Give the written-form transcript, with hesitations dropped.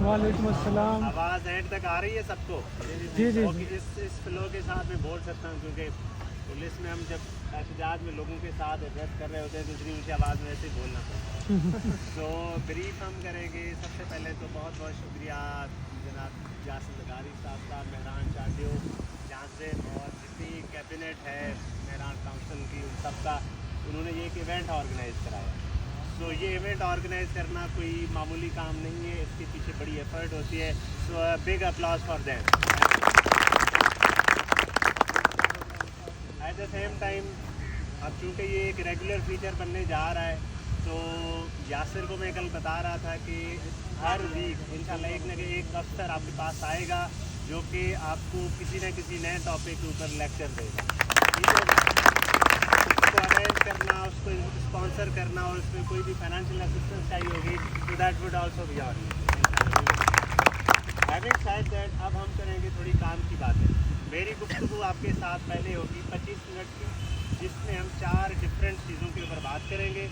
वालेकुम अस्सलाम। आवाज़ एंड तक आ रही है सबको? जी जी ओके, इस फ्लो के साथ मैं बोल सकता हूँ, क्योंकि पुलिस में हम जब एहतजाज में लोगों के साथ एड्रेस कर रहे होते हैं तो इतनी ऊँची आवाज़ में ऐसे ही बोलना पड़ता है। तो ब्रीफ हम करेंगे। सबसे पहले तो बहुत बहुत शुक्रिया जनाब यासिर लगारी साहब का, मेहरान चाटियो जांसर और जितनी कैबिनेट है मेहरान काउंसिल की, उन सबका, उन्होंने ये एक इवेंट ऑर्गेनाइज़ कराया। तो ये इवेंट ऑर्गेनाइज़ करना कोई मामूली काम नहीं है, इसके पीछे बड़ी एफर्ट होती है। So big applause for that. At the same time अब चूँकि ये एक रेगुलर फीचर बनने जा रहा है, तो यासिर को मैं कल बता रहा था कि हर वीक इंशाल्लाह एक न एक अफसर आपके पास आएगा जो कि आपको किसी न किसी नए टॉपिक के ऊपर लेक्चर देगा। ठीक है, उसको अरेंज करना, उसको स्पॉन्सर करना और उसमें कोई भी फाइनेंशियल असिस्टेंस चाहिए होगी तो that would also be on. Having said that, अब हम करेंगे थोड़ी काम की बातें। मेरी गुफ्तगू आपके साथ पहले होगी 25 मिनट की, जिसमें हम 4 डिफरेंट चीज़ों के ऊपर बात करेंगे।